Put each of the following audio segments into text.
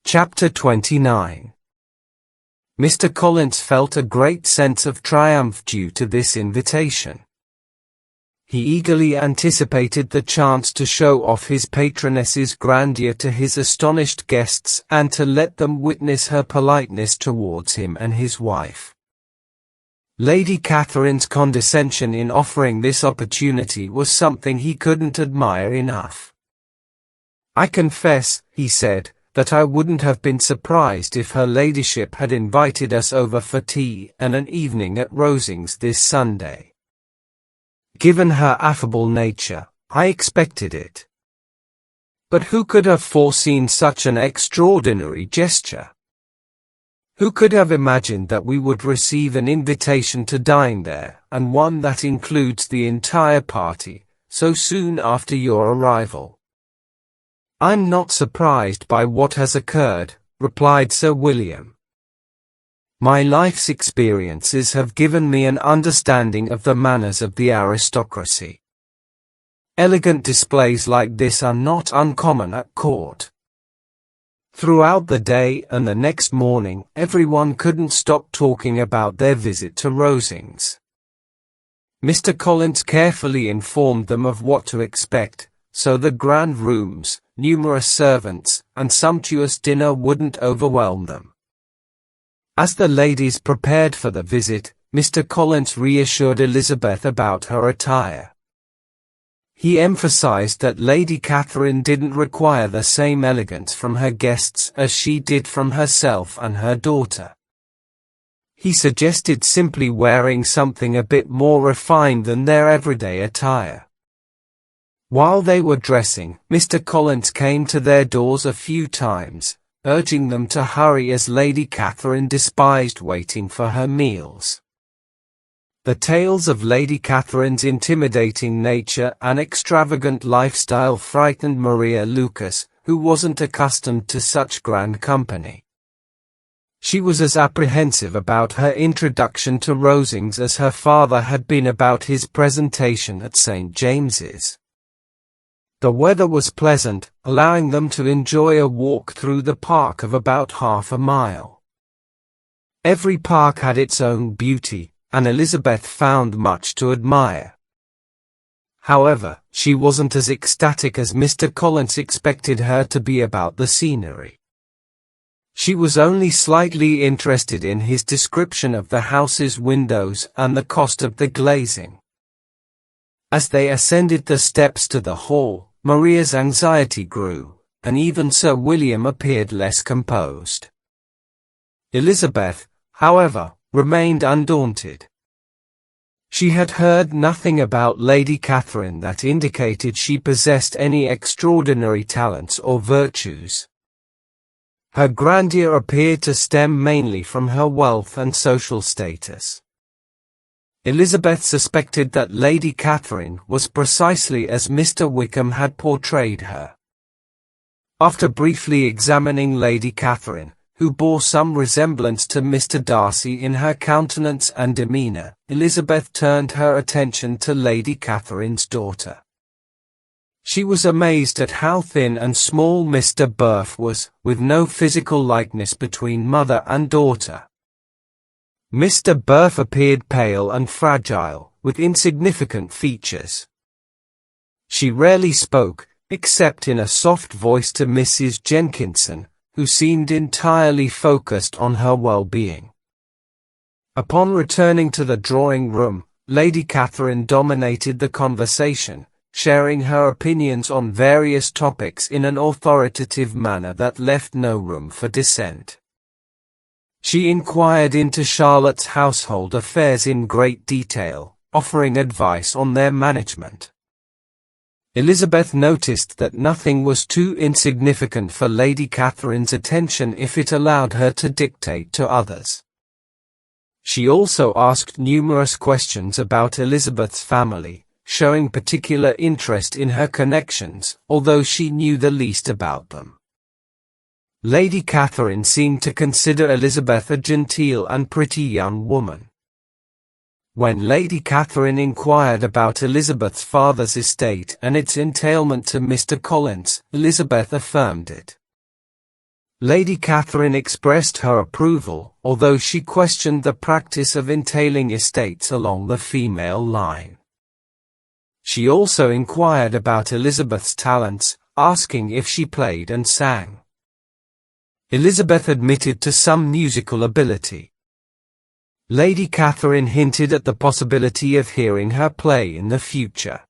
Chapter 29. Mr. Collins felt a great sense of triumph due to this invitation. He eagerly anticipated the chance to show off his patroness's grandeur to his astonished guests and to let them witness her politeness towards him and his wife. Lady Catherine's condescension in offering this opportunity was something he couldn't admire enough. "I confess," he said, "that I wouldn't have been surprised if her ladyship had invited us over for tea and an evening at Rosings this Sunday. Given her affable nature, I expected it. But who could have foreseen such an extraordinary gesture? Who could have imagined that we would receive an invitation to dine there, and one that includes the entire party, so soon after your arrival?" "I'm not surprised by what has occurred," replied Sir William. "My life's experiences have given me an understanding of the manners of the aristocracy. Elegant displays like this are not uncommon at court." Throughout the day and the next morning, everyone couldn't stop talking about their visit to Rosings. Mr. Collins carefully informed them of what to expect, so the grand rooms, numerous servants, and sumptuous dinner wouldn't overwhelm them. As the ladies prepared for the visit, Mr. Collins reassured Elizabeth about her attire. He emphasized that Lady Catherine didn't require the same elegance from her guests as she did from herself and her daughter. He suggested simply wearing something a bit more refined than their everyday attire. While they were dressing, Mr. Collins came to their doors a few times, urging them to hurry as Lady Catherine despised waiting for her meals. The tales of Lady Catherine's intimidating nature and extravagant lifestyle frightened Maria Lucas, who wasn't accustomed to such grand company. She was as apprehensive about her introduction to Rosings as her father had been about his presentation at St. James's. The weather was pleasant, allowing them to enjoy a walk through the park of about half a mile. Every park had its own beauty, and Elizabeth found much to admire. However, she wasn't as ecstatic as Mr. Collins expected her to be about the scenery. She was only slightly interested in his description of the house's windows and the cost of the glazing. As they ascended the steps to the hall, Maria's anxiety grew, and even Sir William appeared less composed. Elizabeth, however, remained undaunted. She had heard nothing about Lady Catherine that indicated she possessed any extraordinary talents or virtues. Her grandeur appeared to stem mainly from her wealth and social status. Elizabeth suspected that Lady Catherine was precisely as Mr. Wickham had portrayed her. After briefly examining Lady Catherine, who bore some resemblance to Mr. Darcy in her countenance and demeanour, Elizabeth turned her attention to Lady Catherine's daughter. She was amazed at how thin and small Mr. Burf was, with no physical likeness between mother and daughter. Mr. Burf appeared pale and fragile, with insignificant features. She rarely spoke, except in a soft voice to Mrs. Jenkinson, who seemed entirely focused on her well-being. Upon returning to the drawing-room, Lady Catherine dominated the conversation, sharing her opinions on various topics in an authoritative manner that left no room for dissent. She inquired into Charlotte's household affairs in great detail, offering advice on their management. Elizabeth noticed that nothing was too insignificant for Lady Catherine's attention if it allowed her to dictate to others. She also asked numerous questions about Elizabeth's family, showing particular interest in her connections, although she knew the least about them. Lady Catherine seemed to consider Elizabeth a genteel and pretty young woman. When Lady Catherine inquired about Elizabeth's father's estate and its entailment to Mr. Collins, Elizabeth affirmed it. Lady Catherine expressed her approval, although she questioned the practice of entailing estates along the female line. She also inquired about Elizabeth's talents, asking if she played and sang. Elizabeth admitted to some musical ability. Lady Catherine hinted at the possibility of hearing her play in the future.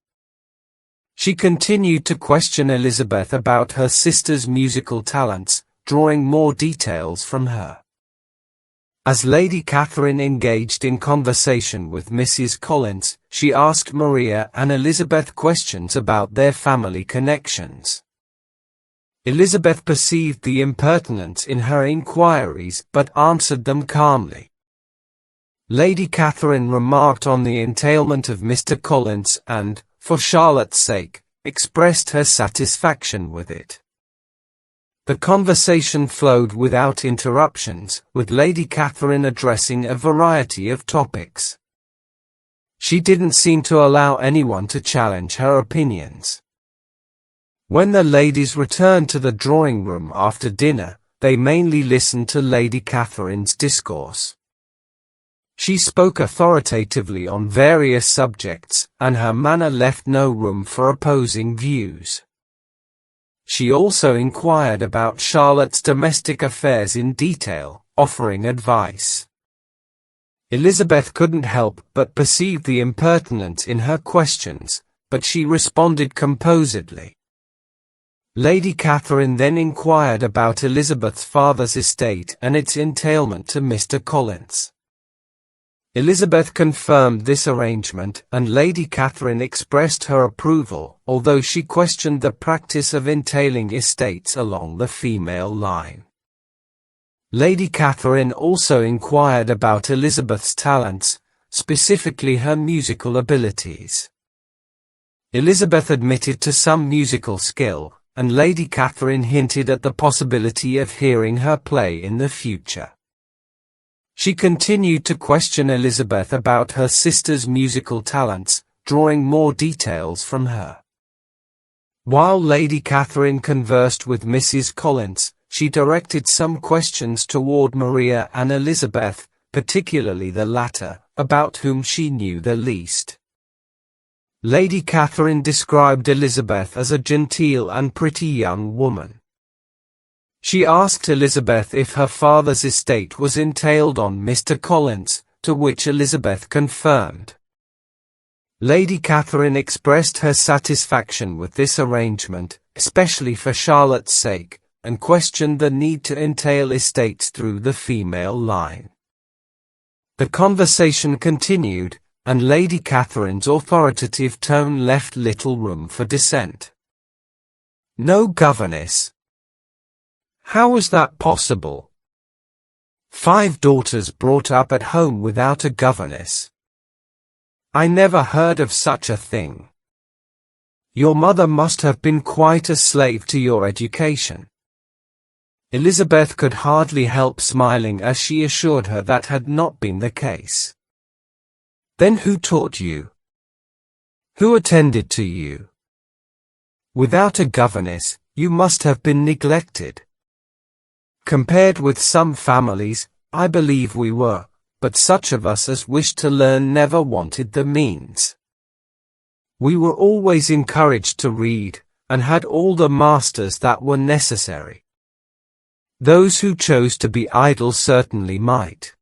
She continued to question Elizabeth about her sister's musical talents, drawing more details from her. As Lady Catherine engaged in conversation with Mrs. Collins, she asked Maria and Elizabeth questions about their family connections. Elizabeth perceived the impertinence in her inquiries but answered them calmly. Lady Catherine remarked on the entailment of Mr. Collins and, for Charlotte's sake, expressed her satisfaction with it. The conversation flowed without interruptions, with Lady Catherine addressing a variety of topics. She didn't seem to allow anyone to challenge her opinions. When the ladies returned to the drawing room after dinner, they mainly listened to Lady Catherine's discourse. She spoke authoritatively on various subjects, and her manner left no room for opposing views. She also inquired about Charlotte's domestic affairs in detail, offering advice. Elizabeth couldn't help but perceive the impertinence in her questions, but she responded composedly. Lady Catherine then inquired about Elizabeth's father's estate and its entailment to Mr. Collins. Elizabeth confirmed this arrangement, and Lady Catherine expressed her approval, although she questioned the practice of entailing estates along the female line. Lady Catherine also inquired about Elizabeth's talents, specifically her musical abilities. Elizabeth admitted to some musical skill, and Lady Catherine hinted at the possibility of hearing her play in the future. She continued to question Elizabeth about her sister's musical talents, drawing more details from her. While Lady Catherine conversed with Mrs. Collins, she directed some questions toward Maria and Elizabeth, particularly the latter, about whom she knew the least. Lady Catherine described Elizabeth as a genteel and pretty young woman. She asked Elizabeth if her father's estate was entailed on Mr. Collins, to which Elizabeth confirmed. Lady Catherine expressed her satisfaction with this arrangement, especially for Charlotte's sake, and questioned the need to entail estates through the female line. The conversation continued, and Lady Catherine's authoritative tone left little room for dissent. No governess. How was that possible? 5 daughters brought up at home without a governess. I never heard of such a thing. Your mother must have been quite a slave to your education. Elizabeth could hardly help smiling as she assured her that had not been the case. Then who taught you? Who attended to you? Without a governess, you must have been neglected. Compared with some families, I believe we were, but such of us as wished to learn never wanted the means. We were always encouraged to read, and had all the masters that were necessary. Those who chose to be idle certainly might.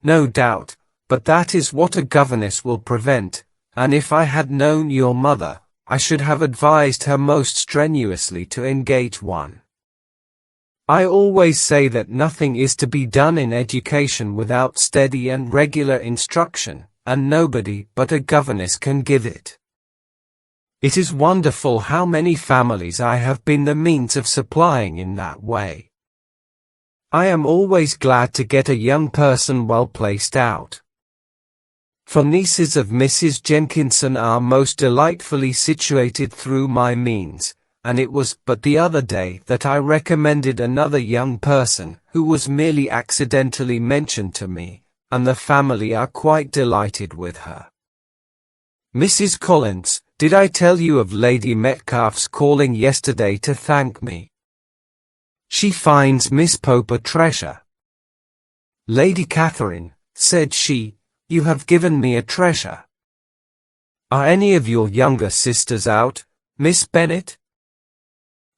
No doubt, but that is what a governess will prevent, and if I had known your mother, I should have advised her most strenuously to engage one. I always say that nothing is to be done in education without steady and regular instruction, and nobody but a governess can give it. It is wonderful how many families I have been the means of supplying in that way. I am always glad to get a young person well placed out. For nieces of Mrs. Jenkinson are most delightfully situated through my means, and it was but the other day that I recommended another young person, who was merely accidentally mentioned to me, and the family are quite delighted with her. Mrs. Collins, did I tell you of Lady Metcalfe's calling yesterday to thank me? She finds Miss Pope a treasure. Lady Catherine, said she, you have given me a treasure. Are any of your younger sisters out, Miss Bennet?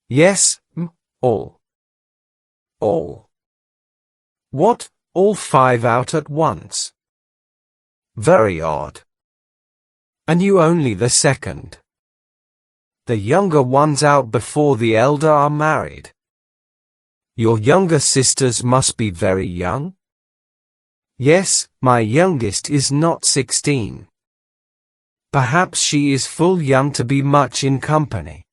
Yes, all. All. What, all 5 out at once? Very odd. And you only the second. The younger ones out before the elder are married. Your younger sisters must be very young? Yes, my youngest is not 16. Perhaps she is full young to be much in company.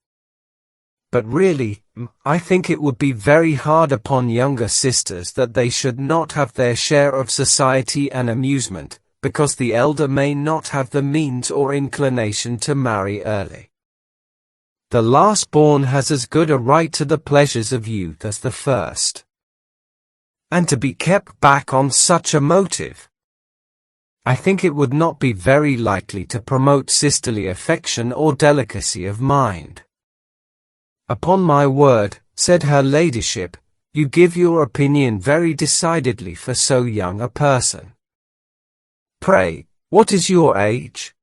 But really, I think it would be very hard upon younger sisters that they should not have their share of society and amusement, because the elder may not have the means or inclination to marry early. The last born has as good a right to the pleasures of youth as the first. And to be kept back on such a motive, I think it would not be very likely to promote sisterly affection or delicacy of mind. Upon my word, said her ladyship, you give your opinion very decidedly for so young a person. Pray, what is your age?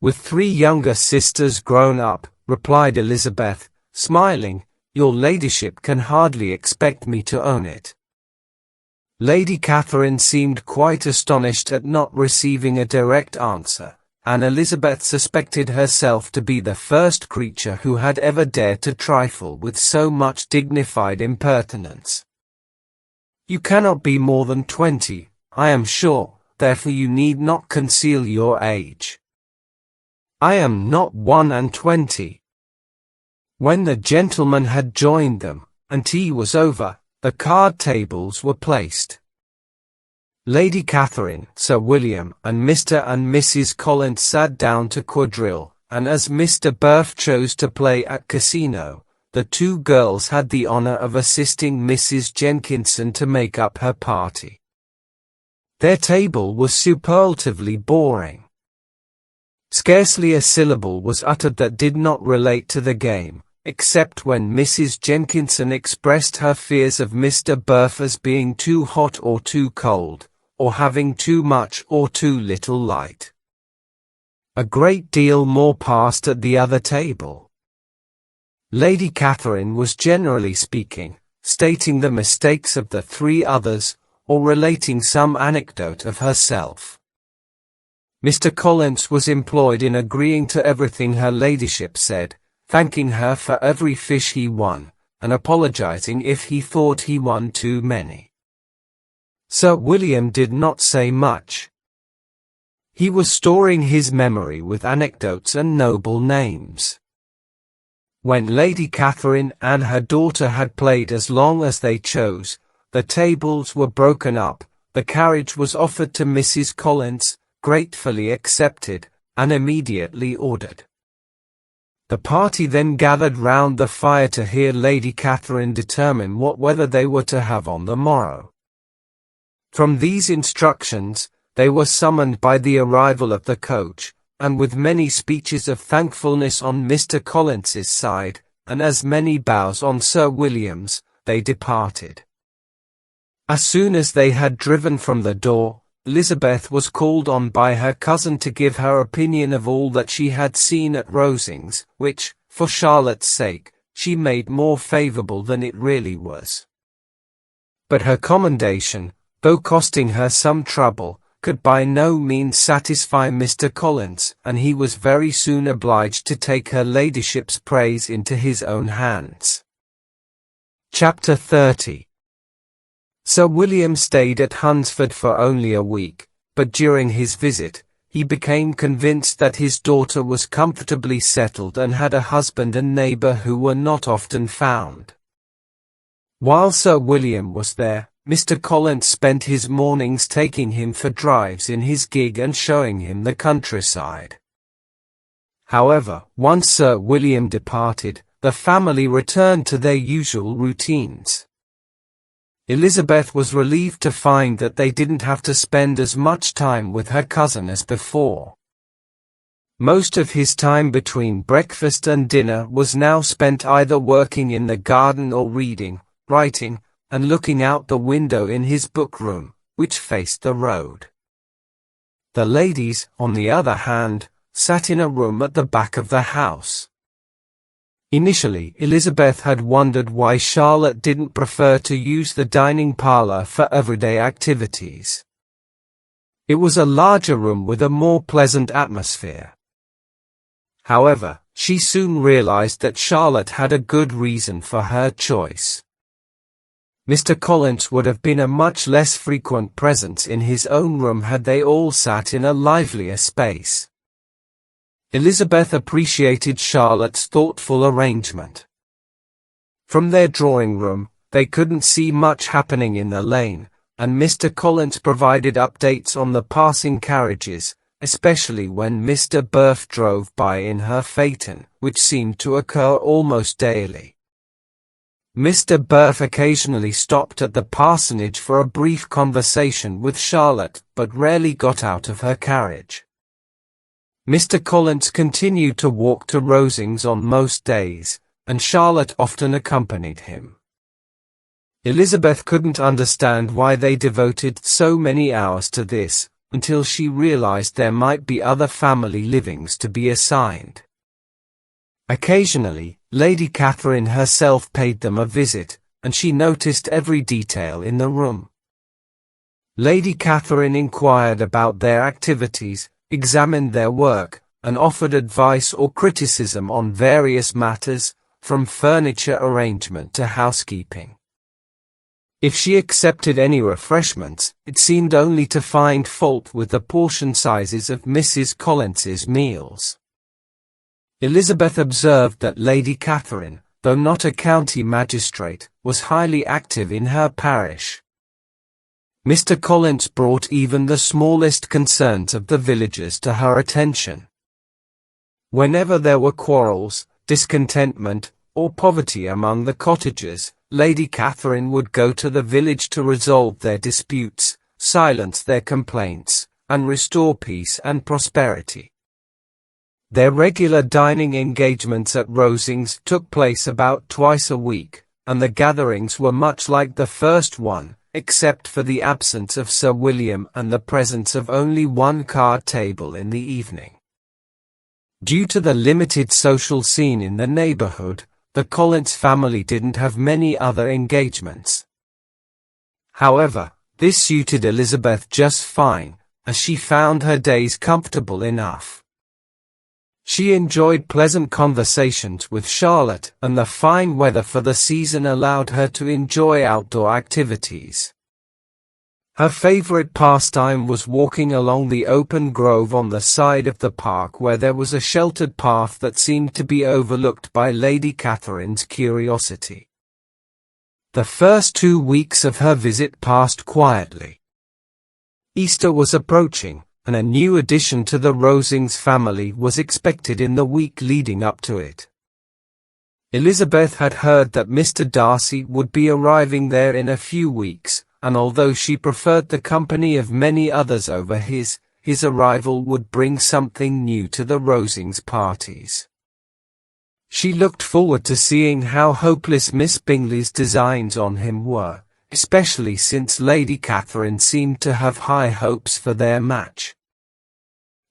With 3 younger sisters grown up, replied Elizabeth, smiling, your ladyship can hardly expect me to own it. Lady Catherine seemed quite astonished at not receiving a direct answer, and Elizabeth suspected herself to be the first creature who had ever dared to trifle with so much dignified impertinence. You cannot be more than 20, I am sure, therefore you need not conceal your age. I am not 21. When the gentlemen had joined them, and tea was over, the card tables were placed. Lady Catherine, Sir William, and Mr. and Mrs. Collins sat down to quadrille, and as Mr. Burf chose to play at casino, the 2 girls had the honour of assisting Mrs. Jenkinson to make up her party. Their table was superlatively boring. Scarcely a syllable was uttered that did not relate to the game, except when Mrs. Jenkinson expressed her fears of Mr. Burf as being too hot or too cold, or having too much or too little light. A great deal more passed at the other table. Lady Catherine was generally speaking, stating the mistakes of the 3 others, or relating some anecdote of herself. Mr. Collins was employed in agreeing to everything her ladyship said, thanking her for every fish he won, and apologizing if he thought he won too many. Sir William did not say much. He was storing his memory with anecdotes and noble names. When Lady Catherine and her daughter had played as long as they chose, the tables were broken up, the carriage was offered to Mrs. Collins, gratefully accepted, and immediately ordered. The party then gathered round the fire to hear Lady Catherine determine what weather they were to have on the morrow. From these instructions, they were summoned by the arrival of the coach, and with many speeches of thankfulness on Mr. Collins's side, and as many bows on Sir William's, they departed. As soon as they had driven from the door, Elizabeth was called on by her cousin to give her opinion of all that she had seen at Rosings, which, for Charlotte's sake, she made more favourable than it really was. But her commendation, though costing her some trouble, could by no means satisfy Mr. Collins, and he was very soon obliged to take her ladyship's praise into his own hands. Chapter 30. Sir William stayed at Hunsford for only a week, but during his visit, he became convinced that his daughter was comfortably settled and had a husband and neighbour who were not often found. While Sir William was there, Mr. Collins spent his mornings taking him for drives in his gig and showing him the countryside. However, once Sir William departed, the family returned to their usual routines. Elizabeth was relieved to find that they didn't have to spend as much time with her cousin as before. Most of his time between breakfast and dinner was now spent either working in the garden or reading, writing, and looking out the window in his book room, which faced the road. The ladies, on the other hand, sat in a room at the back of the house. Initially, Elizabeth had wondered why Charlotte didn't prefer to use the dining parlor for everyday activities. It was a larger room with a more pleasant atmosphere. However, she soon realized that Charlotte had a good reason for her choice. Mr. Collins would have been a much less frequent presence in his own room had they all sat in a livelier space. Elizabeth appreciated Charlotte's thoughtful arrangement. From their drawing room, they couldn't see much happening in the lane, and Mr. Collins provided updates on the passing carriages, especially when Mr. Burf drove by in her phaeton, which seemed to occur almost daily. Mr. Burf occasionally stopped at the parsonage for a brief conversation with Charlotte, but rarely got out of her carriage. Mr. Collins continued to walk to Rosings on most days, and Charlotte often accompanied him. Elizabeth couldn't understand why they devoted so many hours to this, until she realized there might be other family livings to be assigned. Occasionally, Lady Catherine herself paid them a visit, and she noticed every detail in the room. Lady Catherine inquired about their activities, examined their work, and offered advice or criticism on various matters, from furniture arrangement to housekeeping. If she accepted any refreshments, it seemed only to find fault with the portion sizes of Mrs. Collins's meals. Elizabeth observed that Lady Catherine, though not a county magistrate, was highly active in her parish. Mr. Collins brought even the smallest concerns of the villagers to her attention. Whenever there were quarrels, discontentment, or poverty among the cottagers, Lady Catherine would go to the village to resolve their disputes, silence their complaints, and restore peace and prosperity. Their regular dining engagements at Rosings took place about twice a week, and the gatherings were much like the first one, except for the absence of Sir William and the presence of only one card table in the evening. Due to the limited social scene in the neighborhood, the Collins family didn't have many other engagements. However, this suited Elizabeth just fine, as she found her days comfortable enough. She enjoyed pleasant conversations with Charlotte, and the fine weather for the season allowed her to enjoy outdoor activities. Her favorite pastime was walking along the open grove on the side of the park where there was a sheltered path that seemed to be overlooked by Lady Catherine's curiosity. The first 2 weeks of her visit passed quietly. Easter was approaching, and a new addition to the Rosings family was expected in the week leading up to it. Elizabeth had heard that Mr. Darcy would be arriving there in a few weeks, and although she preferred the company of many others over his arrival would bring something new to the Rosings parties. She looked forward to seeing how hopeless Miss Bingley's designs on him were, especially since Lady Catherine seemed to have high hopes for their match.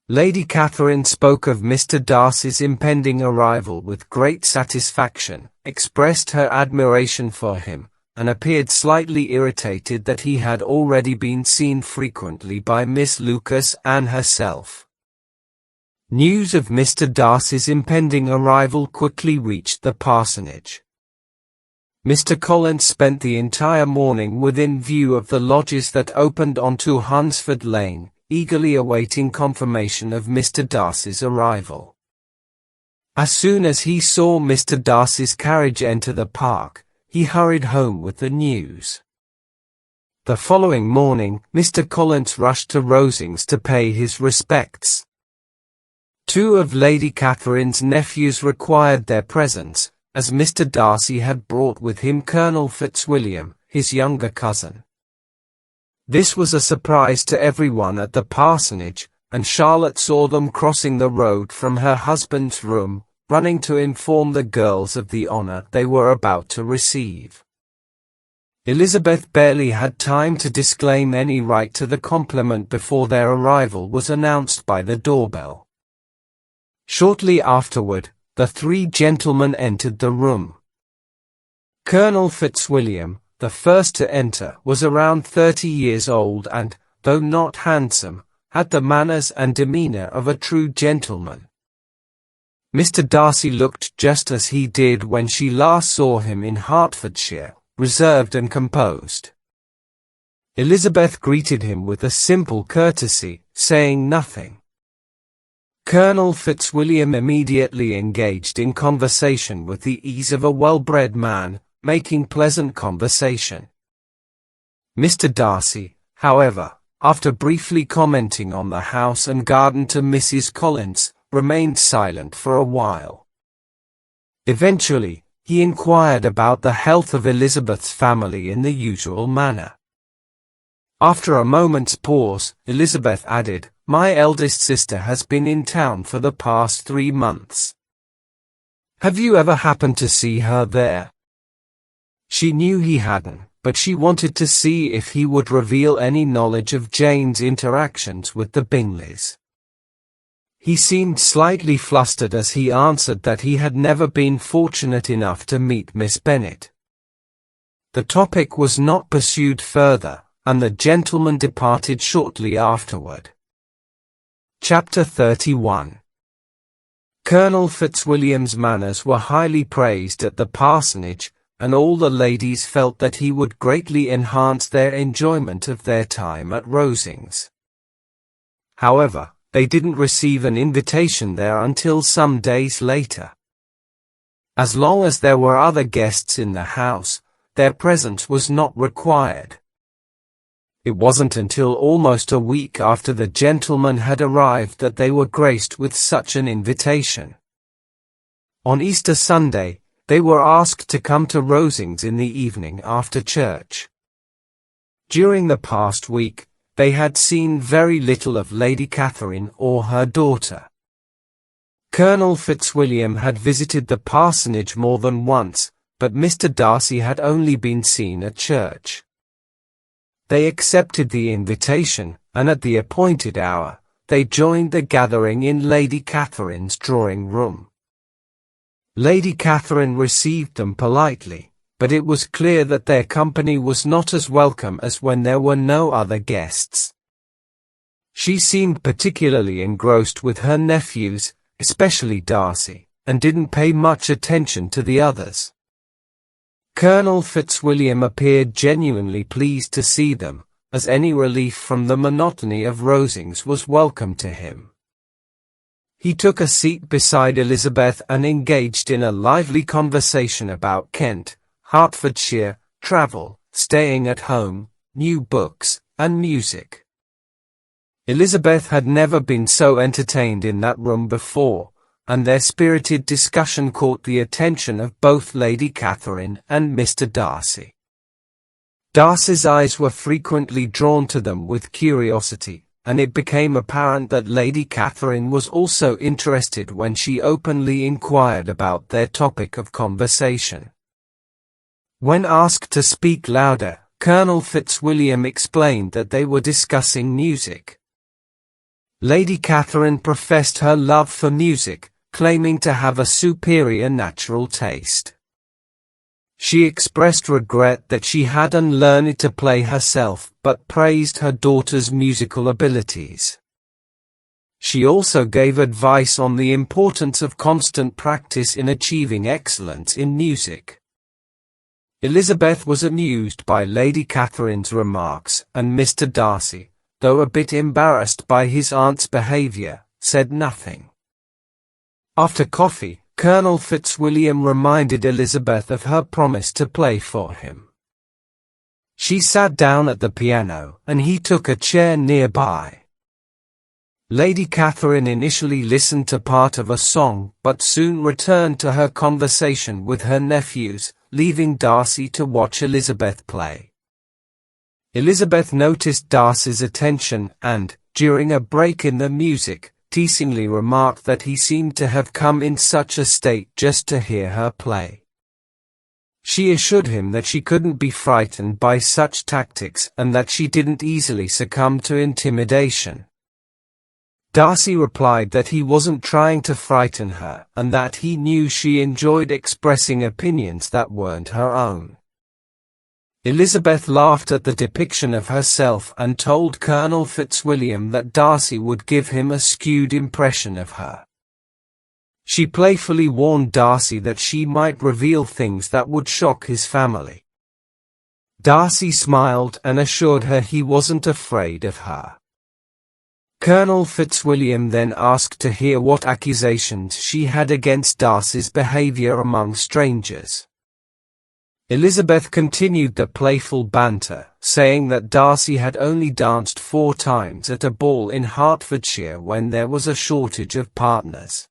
Lady Catherine spoke of Mr. Darcy's impending arrival with great satisfaction, expressed her admiration for him, and appeared slightly irritated that he had already been seen frequently by Miss Lucas and herself. News of Mr. Darcy's impending arrival quickly reached the parsonage. Mr. Collins spent the entire morning within view of the lodges that opened onto Hunsford Lane, eagerly awaiting confirmation of Mr. Darcy's arrival. As soon as he saw Mr. Darcy's carriage enter the park, he hurried home with the news. The following morning, Mr. Collins rushed to Rosings to pay his respects. 2 of Lady Catherine's nephews required their presence, as Mr. Darcy had brought with him Colonel Fitzwilliam, his younger cousin. This was a surprise to everyone at the parsonage, and Charlotte saw them crossing the road from her husband's room, running to inform the girls of the honor they were about to receive. Elizabeth barely had time to disclaim any right to the compliment before their arrival was announced by the doorbell. Shortly afterward, the three gentlemen entered the room. Colonel Fitzwilliam, the first to enter, was around 30 years old and, though not handsome, had the manners and demeanor of a true gentleman. Mr. Darcy looked just as he did when she last saw him in Hertfordshire, reserved and composed. Elizabeth greeted him with a simple courtesy, saying nothing. Colonel Fitzwilliam immediately engaged in conversation with the ease of a well-bred man, making pleasant conversation. Mr. Darcy, however, after briefly commenting on the house and garden to Mrs. Collins, remained silent for a while. Eventually, he inquired about the health of Elizabeth's family in the usual manner. After a moment's pause, Elizabeth added, "My eldest sister has been in town for the past 3 months. Have you ever happened to see her there?" She knew he hadn't, but she wanted to see if he would reveal any knowledge of Jane's interactions with the Bingleys. He seemed slightly flustered as he answered that he had never been fortunate enough to meet Miss Bennet. The topic was not pursued further, and the gentleman departed shortly afterward. Chapter 31. Colonel Fitzwilliam's manners were highly praised at the parsonage, and all the ladies felt that he would greatly enhance their enjoyment of their time at Rosings. However, they didn't receive an invitation there until some days later. As long as there were other guests in the house, their presence was not required. It wasn't until almost a week after the gentlemen had arrived that they were graced with such an invitation. On Easter Sunday, they were asked to come to Rosings in the evening after church. During the past week, they had seen very little of Lady Catherine or her daughter. Colonel Fitzwilliam had visited the parsonage more than once, but Mr. Darcy had only been seen at church. They accepted the invitation, and at the appointed hour, they joined the gathering in Lady Catherine's drawing room. Lady Catherine received them politely, but it was clear that their company was not as welcome as when there were no other guests. She seemed particularly engrossed with her nephews, especially Darcy, and didn't pay much attention to the others. Colonel Fitzwilliam appeared genuinely pleased to see them, as any relief from the monotony of Rosings was welcome to him. He took a seat beside Elizabeth and engaged in a lively conversation about Kent, Hertfordshire, travel, staying at home, new books, and music. Elizabeth had never been so entertained in that room before, and their spirited discussion caught the attention of both Lady Catherine and Mr. Darcy. Darcy's eyes were frequently drawn to them with curiosity, and it became apparent that Lady Catherine was also interested when she openly inquired about their topic of conversation. When asked to speak louder, Colonel Fitzwilliam explained that they were discussing music. Lady Catherine professed her love for music, claiming to have a superior natural taste. She expressed regret that she hadn't learned to play herself, but praised her daughter's musical abilities. She also gave advice on the importance of constant practice in achieving excellence in music. Elizabeth was amused by Lady Catherine's remarks, and Mr. Darcy, though a bit embarrassed by his aunt's behavior, said nothing. After coffee, Colonel Fitzwilliam reminded Elizabeth of her promise to play for him. She sat down at the piano, and he took a chair nearby. Lady Catherine initially listened to part of a song, but soon returned to her conversation with her nephews, leaving Darcy to watch Elizabeth play. Elizabeth noticed Darcy's attention and, during a break in the music, teasingly remarked that he seemed to have come in such a state just to hear her play. She assured him that she couldn't be frightened by such tactics and that she didn't easily succumb to intimidation. Darcy replied that he wasn't trying to frighten her and that he knew she enjoyed expressing opinions that weren't her own. Elizabeth laughed at the depiction of herself and told Colonel Fitzwilliam that Darcy would give him a skewed impression of her. She playfully warned Darcy that she might reveal things that would shock his family. Darcy smiled and assured her he wasn't afraid of her. Colonel Fitzwilliam then asked to hear what accusations she had against Darcy's behavior among strangers. Elizabeth continued the playful banter, saying that Darcy had only danced 4 times at a ball in Hertfordshire when there was a shortage of partners.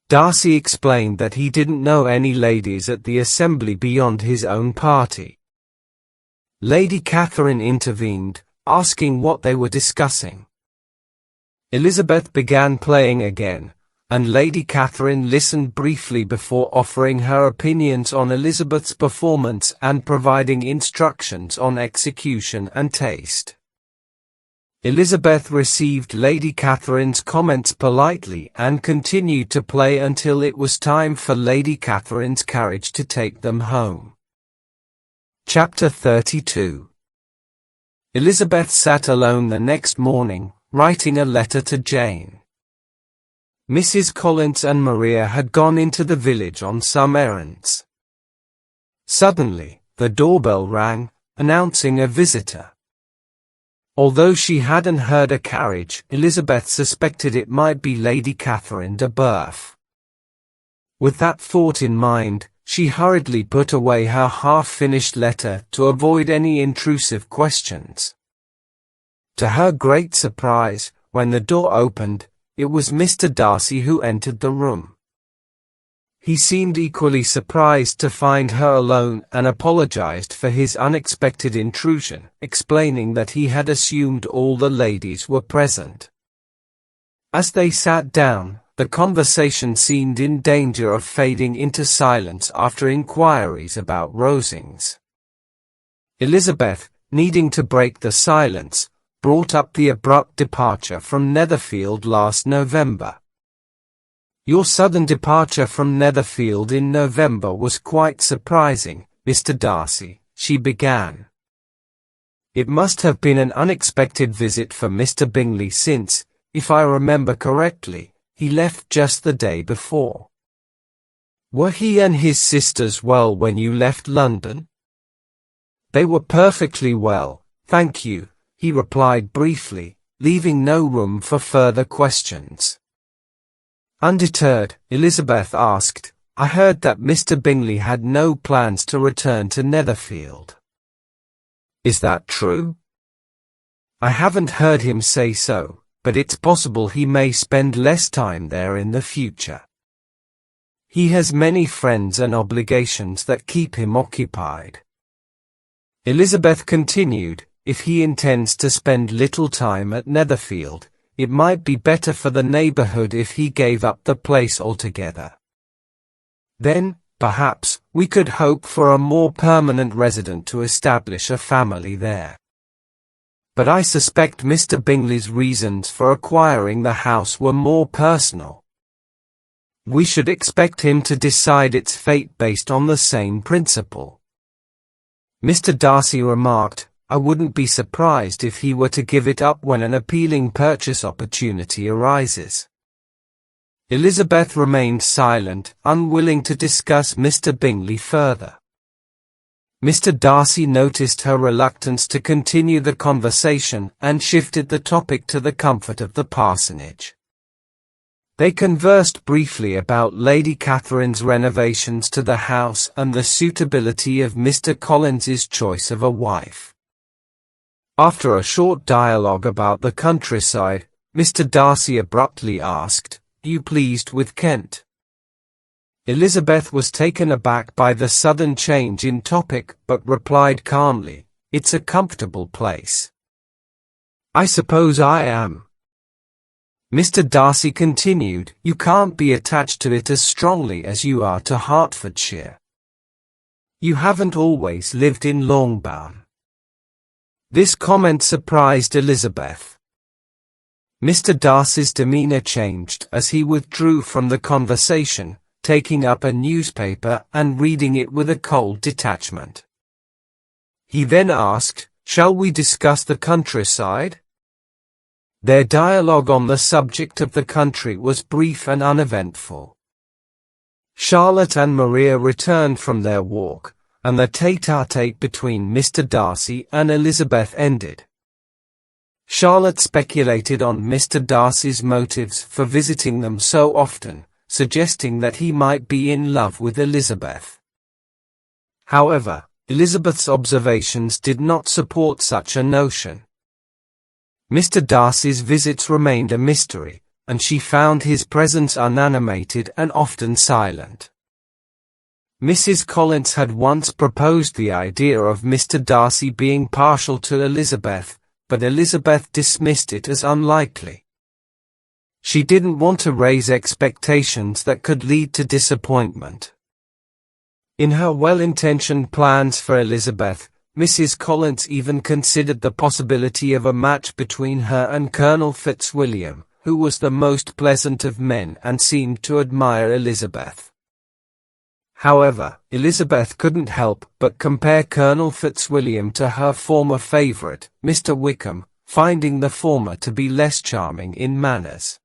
Darcy explained that he didn't know any ladies at the assembly beyond his own party. Lady Catherine intervened, asking what they were discussing. Elizabeth began playing again, and Lady Catherine listened briefly before offering her opinions on Elizabeth's performance and providing instructions on execution and taste. Elizabeth received Lady Catherine's comments politely and continued to play until it was time for Lady Catherine's carriage to take them home. Chapter 32. Elizabeth sat alone the next morning, writing a letter to Jane. Mrs. Collins and Maria had gone into the village on some errands. Suddenly, the doorbell rang, announcing a visitor. Although she hadn't heard a carriage, Elizabeth suspected it might be Lady Catherine de Bourgh. With that thought in mind, she hurriedly put away her half-finished letter to avoid any intrusive questions. To her great surprise, when the door opened, it was Mr. Darcy who entered the room. He seemed equally surprised to find her alone and apologized for his unexpected intrusion, explaining that he had assumed all the ladies were present. As they sat down, the conversation seemed in danger of fading into silence after inquiries about Rosings. Elizabeth, needing to break the silence, brought up the abrupt departure from Netherfield last November. Your sudden departure from Netherfield in November was quite surprising, Mr. Darcy, she began. It must have been an unexpected visit for Mr. Bingley since, if I remember correctly, he left just the day before. Were he and his sisters well when you left London? They were perfectly well, thank you, he replied briefly, leaving no room for further questions. Undeterred, Elizabeth asked, I heard that Mr. Bingley had no plans to return to Netherfield. Is that true? I haven't heard him say so, but it's possible he may spend less time there in the future. He has many friends and obligations that keep him occupied. Elizabeth continued, if he intends to spend little time at Netherfield, it might be better for the neighborhood if he gave up the place altogether. Then, perhaps, we could hope for a more permanent resident to establish a family there. But I suspect Mr. Bingley's reasons for acquiring the house were more personal. We should expect him to decide its fate based on the same principle. Mr. Darcy remarked, I wouldn't be surprised if he were to give it up when an appealing purchase opportunity arises. Elizabeth remained silent, unwilling to discuss Mr. Bingley further. Mr. Darcy noticed her reluctance to continue the conversation and shifted the topic to the comfort of the parsonage. They conversed briefly about Lady Catherine's renovations to the house and the suitability of Mr. Collins's choice of a wife. After a short dialogue about the countryside, Mr. Darcy abruptly asked, "Are you pleased with Kent?" Elizabeth was taken aback by the sudden change in topic but replied calmly, "It's a comfortable place." "I suppose I am." Mr. Darcy continued, "You can't be attached to it as strongly as you are to Hertfordshire. You haven't always lived in Longbourn." This comment surprised Elizabeth. Mr. Darcy's demeanour changed as he withdrew from the conversation, taking up a newspaper and reading it with a cold detachment. He then asked, "Shall we discuss the countryside?" Their dialogue on the subject of the country was brief and uneventful. Charlotte and Maria returned from their walk, and the tete-a-tete between Mr. Darcy and Elizabeth ended. Charlotte speculated on Mr. Darcy's motives for visiting them so often, suggesting that he might be in love with Elizabeth. However, Elizabeth's observations did not support such a notion. Mr. Darcy's visits remained a mystery, and she found his presence unanimated and often silent. Mrs. Collins had once proposed the idea of Mr. Darcy being partial to Elizabeth, but Elizabeth dismissed it as unlikely. She didn't want to raise expectations that could lead to disappointment. In her well-intentioned plans for Elizabeth, Mrs. Collins even considered the possibility of a match between her and Colonel Fitzwilliam, who was the most pleasant of men and seemed to admire Elizabeth. However, Elizabeth couldn't help but compare Colonel Fitzwilliam to her former favourite, Mr. Wickham, finding the former to be less charming in manners.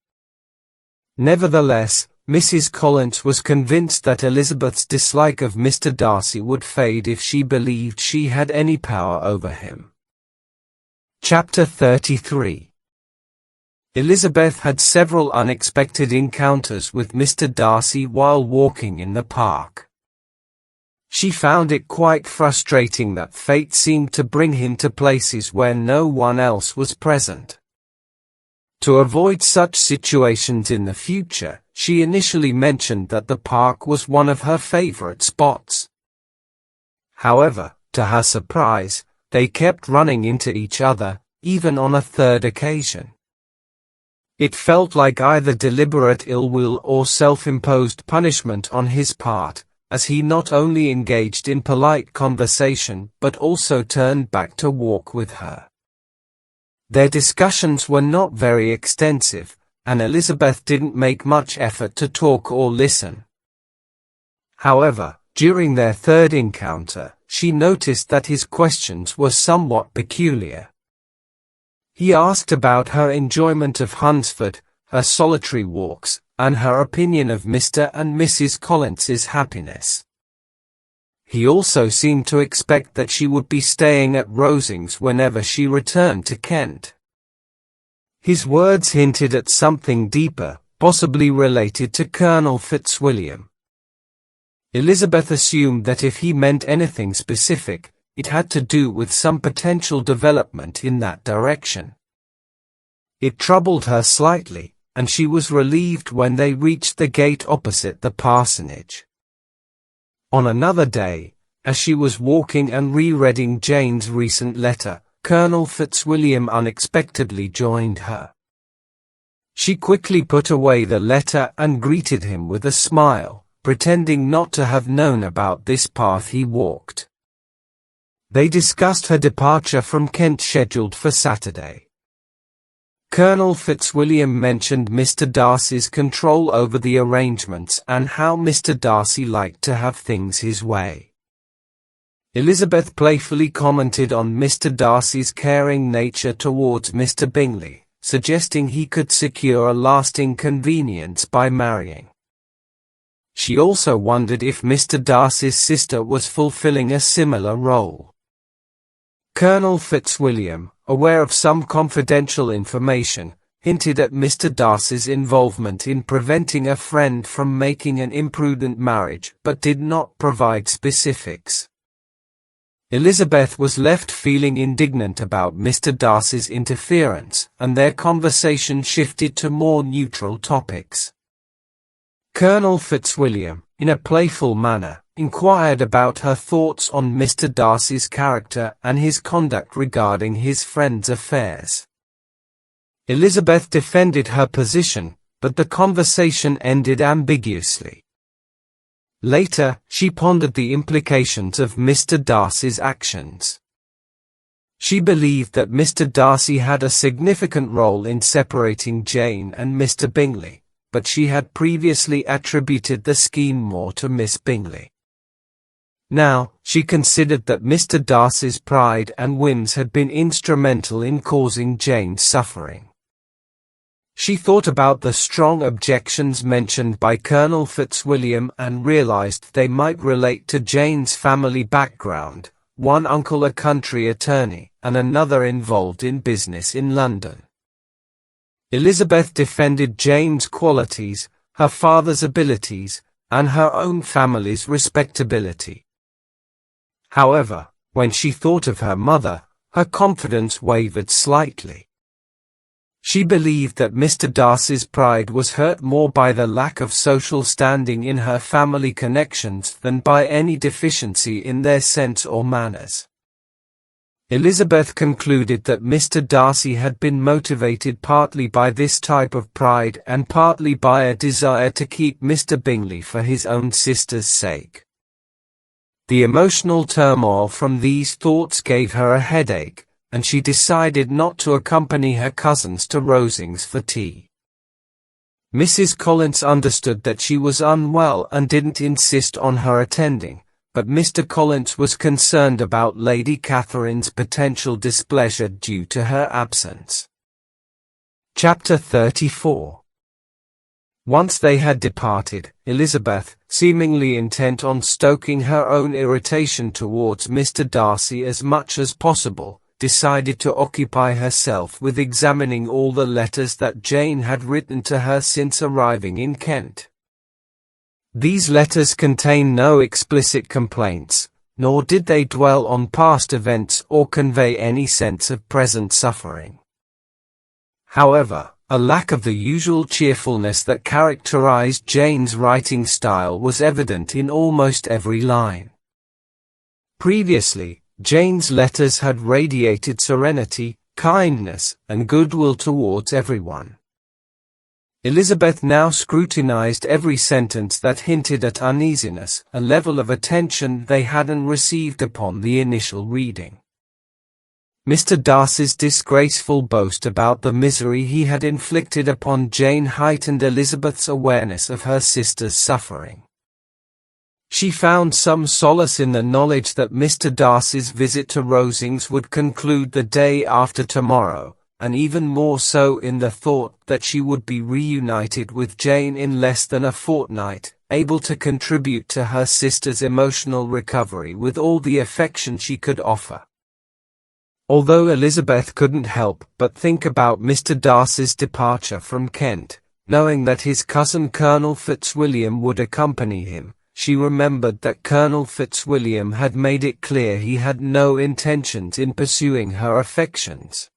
Nevertheless, Mrs. Collins was convinced that Elizabeth's dislike of Mr. Darcy would fade if she believed she had any power over him. Chapter 33. Elizabeth had several unexpected encounters with Mr. Darcy while walking in the park. She found it quite frustrating that fate seemed to bring him to places where no one else was present. To avoid such situations in the future, she initially mentioned that the park was one of her favorite spots. However, to her surprise, they kept running into each other, even on a third occasion. It felt like either deliberate ill will or self-imposed punishment on his part, as he not only engaged in polite conversation but also turned back to walk with her. Their discussions were not very extensive, and Elizabeth didn't make much effort to talk or listen. However, during their third encounter, she noticed that his questions were somewhat peculiar. He asked about her enjoyment of Hunsford, her solitary walks, and her opinion of Mr. and Mrs. Collins's happiness. He also seemed to expect that she would be staying at Rosings whenever she returned to Kent. His words hinted at something deeper, possibly related to Colonel Fitzwilliam. Elizabeth assumed that if he meant anything specific, it had to do with some potential development in that direction. It troubled her slightly, and she was relieved when they reached the gate opposite the parsonage. On another day, as she was walking and rereading Jane's recent letter, Colonel Fitzwilliam unexpectedly joined her. She quickly put away the letter and greeted him with a smile, pretending not to have known about this path he walked. They discussed her departure from Kent scheduled for Saturday. Colonel Fitzwilliam mentioned Mr. Darcy's control over the arrangements and how Mr. Darcy liked to have things his way. Elizabeth playfully commented on Mr. Darcy's caring nature towards Mr. Bingley, suggesting he could secure a lasting convenience by marrying. She also wondered if Mr. Darcy's sister was fulfilling a similar role. Colonel Fitzwilliam, aware of some confidential information, hinted at Mr. Darcy's involvement in preventing a friend from making an imprudent marriage but did not provide specifics. Elizabeth was left feeling indignant about Mr. Darcy's interference, and their conversation shifted to more neutral topics. Colonel Fitzwilliam, in a playful manner, inquired about her thoughts on Mr. Darcy's character and his conduct regarding his friend's affairs. Elizabeth defended her position, but the conversation ended ambiguously. Later, she pondered the implications of Mr. Darcy's actions. She believed that Mr. Darcy had a significant role in separating Jane and Mr. Bingley, but she had previously attributed the scheme more to Miss Bingley. Now, she considered that Mr. Darcy's pride and whims had been instrumental in causing Jane's suffering. She thought about the strong objections mentioned by Colonel Fitzwilliam and realized they might relate to Jane's family background, one uncle a country attorney, and another involved in business in London. Elizabeth defended Jane's qualities, her father's abilities, and her own family's respectability. However, when she thought of her mother, her confidence wavered slightly. She believed that Mr. Darcy's pride was hurt more by the lack of social standing in her family connections than by any deficiency in their sense or manners. Elizabeth concluded that Mr. Darcy had been motivated partly by this type of pride and partly by a desire to keep Mr. Bingley for his own sister's sake. The emotional turmoil from these thoughts gave her a headache, and she decided not to accompany her cousins to Rosings for tea. Mrs. Collins understood that she was unwell and didn't insist on her attending, but Mr. Collins was concerned about Lady Catherine's potential displeasure due to her absence. Chapter 34. Once they had departed, Elizabeth, seemingly intent on stoking her own irritation towards Mr. Darcy as much as possible, decided to occupy herself with examining all the letters that Jane had written to her since arriving in Kent. These letters contain no explicit complaints, nor did they dwell on past events or convey any sense of present suffering. However, a lack of the usual cheerfulness that characterized Jane's writing style was evident in almost every line. Previously, Jane's letters had radiated serenity, kindness, and goodwill towards everyone. Elizabeth now scrutinized every sentence that hinted at uneasiness, a level of attention they hadn't received upon the initial reading. Mr. Darcy's disgraceful boast about the misery he had inflicted upon Jane heightened Elizabeth's awareness of her sister's suffering. She found some solace in the knowledge that Mr. Darcy's visit to Rosings would conclude the day after tomorrow, and even more so in the thought that she would be reunited with Jane in less than a fortnight, able to contribute to her sister's emotional recovery with all the affection she could offer. Although Elizabeth couldn't help but think about Mr. Darcy's departure from Kent, knowing that his cousin Colonel Fitzwilliam would accompany him, she remembered that Colonel Fitzwilliam had made it clear he had no intentions in pursuing her affections.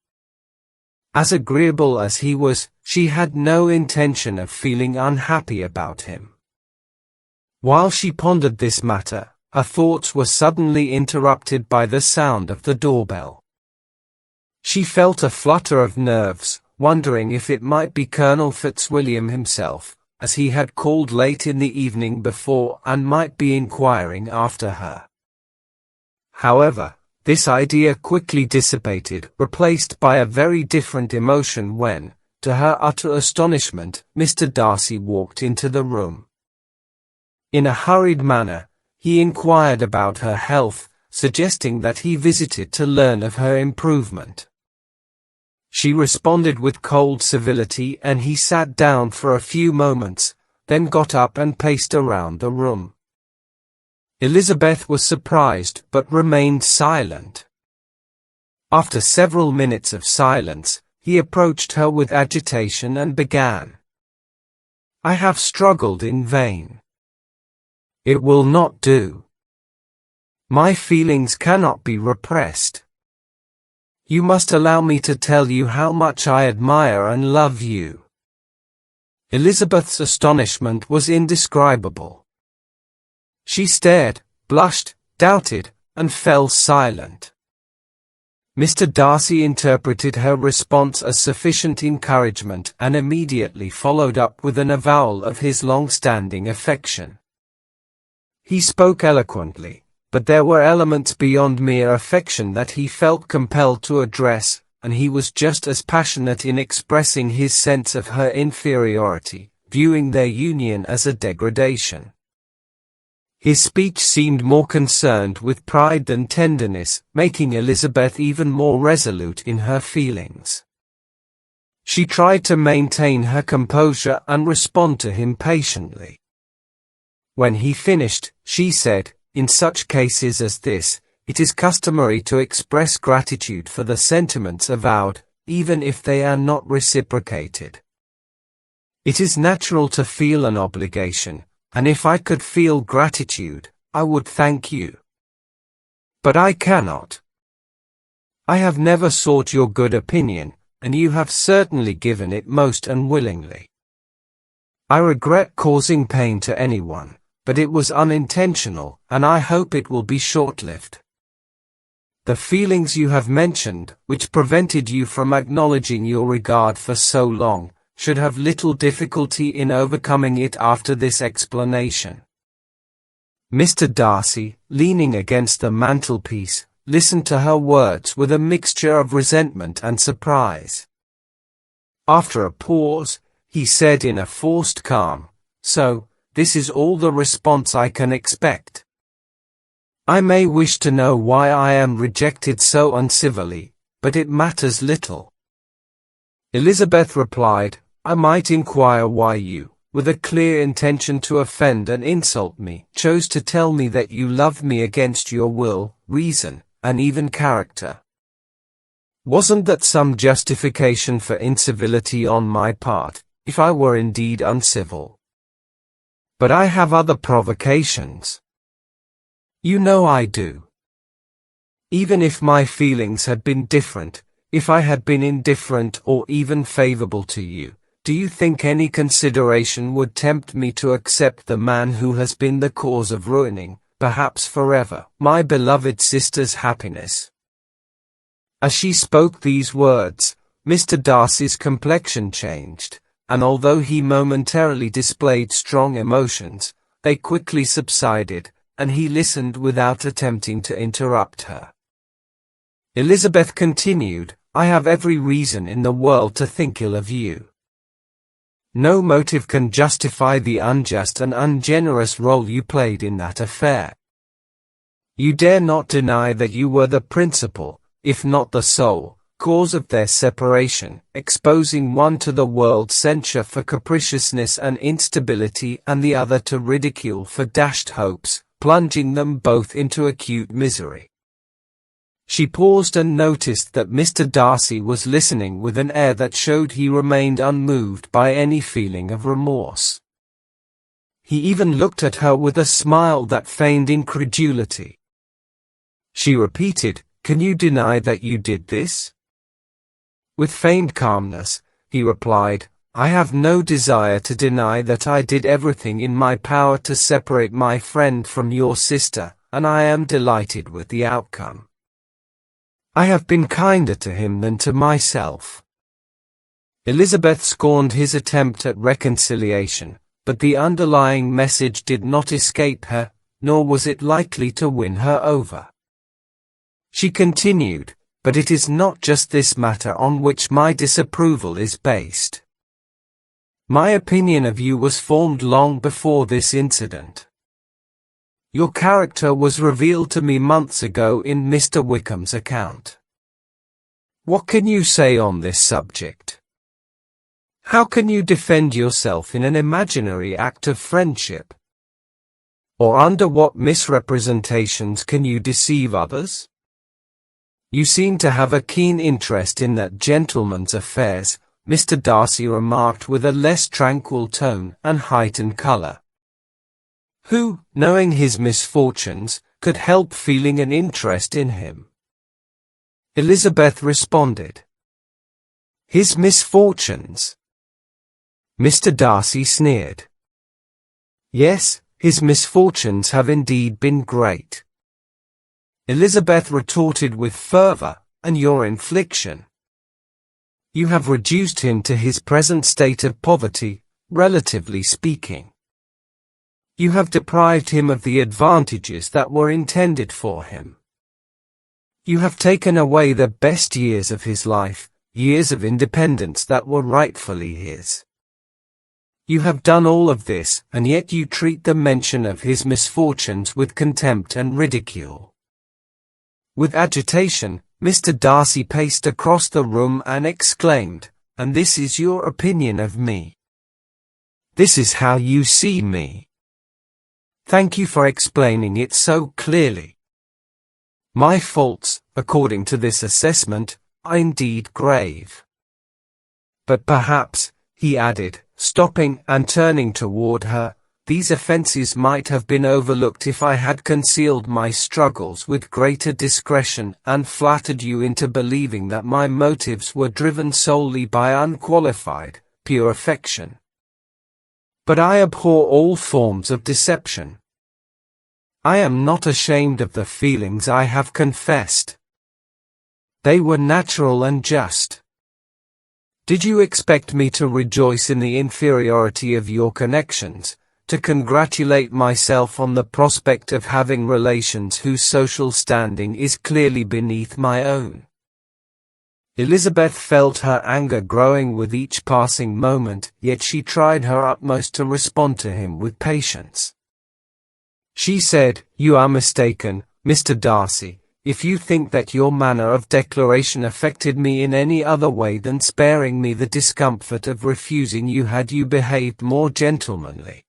As agreeable as he was, she had no intention of feeling unhappy about him. While she pondered this matter, her thoughts were suddenly interrupted by the sound of the doorbell. She felt a flutter of nerves, wondering if it might be Colonel Fitzwilliam himself, as he had called late in the evening before and might be inquiring after her. However, this idea quickly dissipated, replaced by a very different emotion when, to her utter astonishment, Mr. Darcy walked into the room. In a hurried manner, he inquired about her health, suggesting that he visited to learn of her improvement. She responded with cold civility and he sat down for a few moments, then got up and paced around the room. Elizabeth was surprised but remained silent. After several minutes of silence, he approached her with agitation and began. "I have struggled in vain. It will not do. My feelings cannot be repressed. You must allow me to tell you how much I admire and love you." Elizabeth's astonishment was indescribable. She stared, blushed, doubted, and fell silent. Mr. Darcy interpreted her response as sufficient encouragement and immediately followed up with an avowal of his long-standing affection. He spoke eloquently, but there were elements beyond mere affection that he felt compelled to address, and he was just as passionate in expressing his sense of her inferiority, viewing their union as a degradation. His speech seemed more concerned with pride than tenderness, making Elizabeth even more resolute in her feelings. She tried to maintain her composure and respond to him patiently. When he finished, she said, "In such cases as this, it is customary to express gratitude for the sentiments avowed, even if they are not reciprocated. It is natural to feel an obligation, and if I could feel gratitude, I would thank you. But I cannot. I have never sought your good opinion, and you have certainly given it most unwillingly. I regret causing pain to anyone, but it was unintentional, and I hope it will be short-lived. The feelings you have mentioned, which prevented you from acknowledging your regard for so long, should have little difficulty in overcoming it after this explanation." Mr. Darcy, leaning against the mantelpiece, listened to her words with a mixture of resentment and surprise. After a pause, he said in a forced calm, "So, this is all the response I can expect? I may wish to know why I am rejected so uncivilly, but it matters little." Elizabeth replied, "I might inquire why you, with a clear intention to offend and insult me, chose to tell me that you loved me against your will, reason, and even character. Wasn't that some justification for incivility on my part, if I were indeed uncivil? But I have other provocations. You know I do. Even if my feelings had been different, if I had been indifferent or even favorable to you, do you think any consideration would tempt me to accept the man who has been the cause of ruining, perhaps forever, my beloved sister's happiness?" As she spoke these words, Mr. Darcy's complexion changed, and although he momentarily displayed strong emotions, they quickly subsided, and he listened without attempting to interrupt her. Elizabeth continued, "I have every reason in the world to think ill of you. No motive can justify the unjust and ungenerous role you played in that affair. You dare not deny that you were the principal, if not the sole, cause of their separation, exposing one to the world's censure for capriciousness and instability and the other to ridicule for dashed hopes, plunging them both into acute misery." She paused and noticed that Mr. Darcy was listening with an air that showed he remained unmoved by any feeling of remorse. He even looked at her with a smile that feigned incredulity. She repeated, "Can you deny that you did this?" With feigned calmness, he replied, "I have no desire to deny that I did everything in my power to separate my friend from your sister, and I am delighted with the outcome. I have been kinder to him than to myself." Elizabeth scorned his attempt at reconciliation, but the underlying message did not escape her, nor was it likely to win her over. She continued, "But it is not just this matter on which my disapproval is based. My opinion of you was formed long before this incident. Your character was revealed to me months ago in Mr. Wickham's account. What can you say on this subject? How can you defend yourself in an imaginary act of friendship? Or under what misrepresentations can you deceive others? You seem to have a keen interest in that gentleman's affairs," Mr. Darcy remarked with a less tranquil tone and heightened color. "Who, knowing his misfortunes, could help feeling an interest in him?" Elizabeth responded. "His misfortunes?" Mr. Darcy sneered. "Yes, his misfortunes have indeed been great." Elizabeth retorted with fervor, and your infliction. You have reduced him to his present state of poverty, relatively speaking. You have deprived him of the advantages that were intended for him. You have taken away the best years of his life, years of independence that were rightfully his. You have done all of this, and yet you treat the mention of his misfortunes with contempt and ridicule. With agitation, Mr. Darcy paced across the room and exclaimed, "And this is your opinion of me? This is how you see me? Thank you for explaining it so clearly. My faults, according to this assessment, are indeed grave. But perhaps," he added, stopping and turning toward her, "these offenses might have been overlooked if I had concealed my struggles with greater discretion and flattered you into believing that my motives were driven solely by unqualified, pure affection. But I abhor all forms of deception. I am not ashamed of the feelings I have confessed. They were natural and just. Did you expect me to rejoice in the inferiority of your connections, to congratulate myself on the prospect of having relations whose social standing is clearly beneath my own?" Elizabeth felt her anger growing with each passing moment, yet she tried her utmost to respond to him with patience. She said, "You are mistaken, Mr. Darcy, if you think that your manner of declaration affected me in any other way than sparing me the discomfort of refusing you had you behaved more gentlemanly."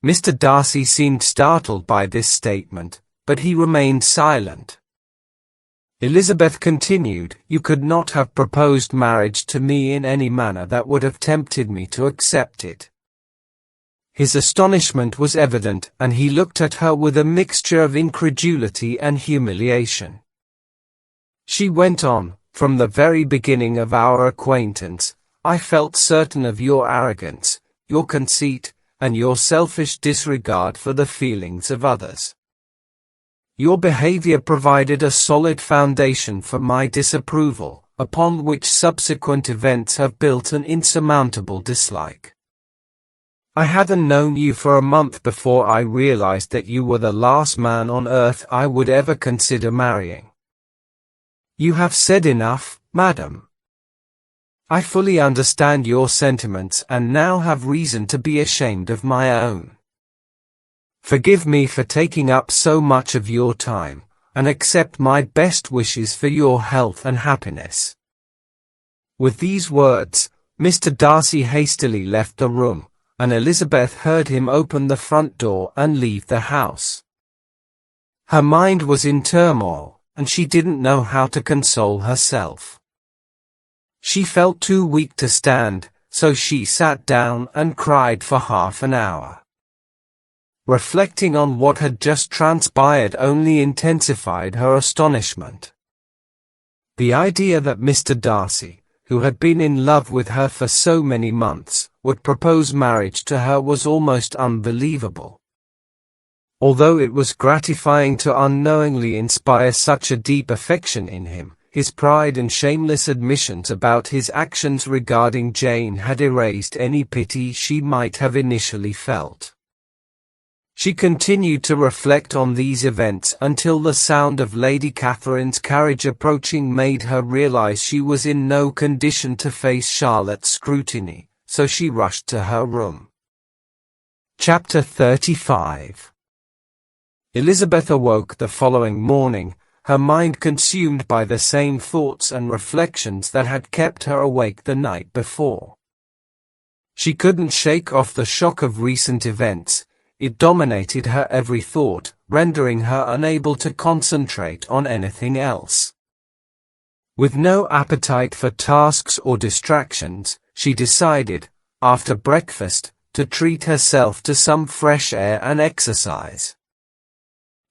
Mr. Darcy seemed startled by this statement, but he remained silent. Elizabeth continued, "You could not have proposed marriage to me in any manner that would have tempted me to accept it." His astonishment was evident, and he looked at her with a mixture of incredulity and humiliation. She went on, "From the very beginning of our acquaintance, I felt certain of your arrogance, your conceit, and your selfish disregard for the feelings of others. Your behavior provided a solid foundation for my disapproval, upon which subsequent events have built an insurmountable dislike. I hadn't known you for a month before I realized that you were the last man on earth I would ever consider marrying. You have said enough, madam. I fully understand your sentiments and now have reason to be ashamed of my own. Forgive me for taking up so much of your time, and accept my best wishes for your health and happiness." With these words, Mr. Darcy hastily left the room, and Elizabeth heard him open the front door and leave the house. Her mind was in turmoil, and she didn't know how to console herself. She felt too weak to stand, so she sat down and cried for half an hour. Reflecting on what had just transpired only intensified her astonishment. The idea that Mr. Darcy, who had been in love with her for so many months, would propose marriage to her was almost unbelievable. Although it was gratifying to unknowingly inspire such a deep affection in him, his pride and shameless admissions about his actions regarding Jane had erased any pity she might have initially felt. She continued to reflect on these events until the sound of Lady Catherine's carriage approaching made her realize she was in no condition to face Charlotte's scrutiny, so she rushed to her room. Chapter 35. Elizabeth awoke the following morning, her mind consumed by the same thoughts and reflections that had kept her awake the night before. She couldn't shake off the shock of recent events. It dominated her every thought, rendering her unable to concentrate on anything else. With no appetite for tasks or distractions, she decided, after breakfast, to treat herself to some fresh air and exercise.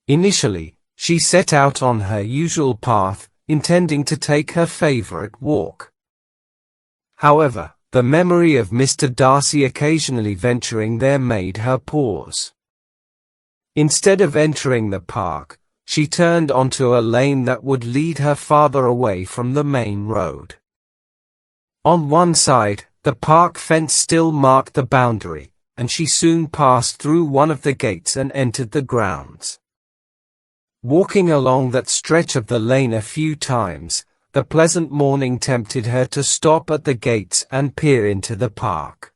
Initially, she set out on her usual path, intending to take her favorite walk. However, the memory of Mr. Darcy occasionally venturing there made her pause. Instead of entering the park, she turned onto a lane that would lead her farther away from the main road. On one side, the park fence still marked the boundary, and she soon passed through one of the gates and entered the grounds. Walking along that stretch of the lane a few times, the pleasant morning tempted her to stop at the gates and peer into the park.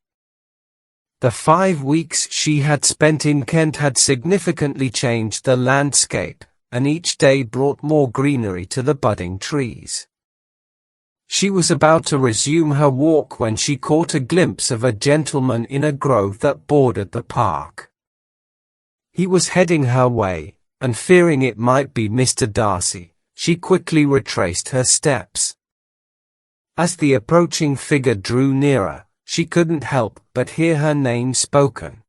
The 5 weeks she had spent in Kent had significantly changed the landscape, and each day brought more greenery to the budding trees. She was about to resume her walk when she caught a glimpse of a gentleman in a grove that bordered the park. He was heading her way, and fearing it might be Mr. Darcy, she quickly retraced her steps. As the approaching figure drew nearer, she couldn't help but hear her name spoken.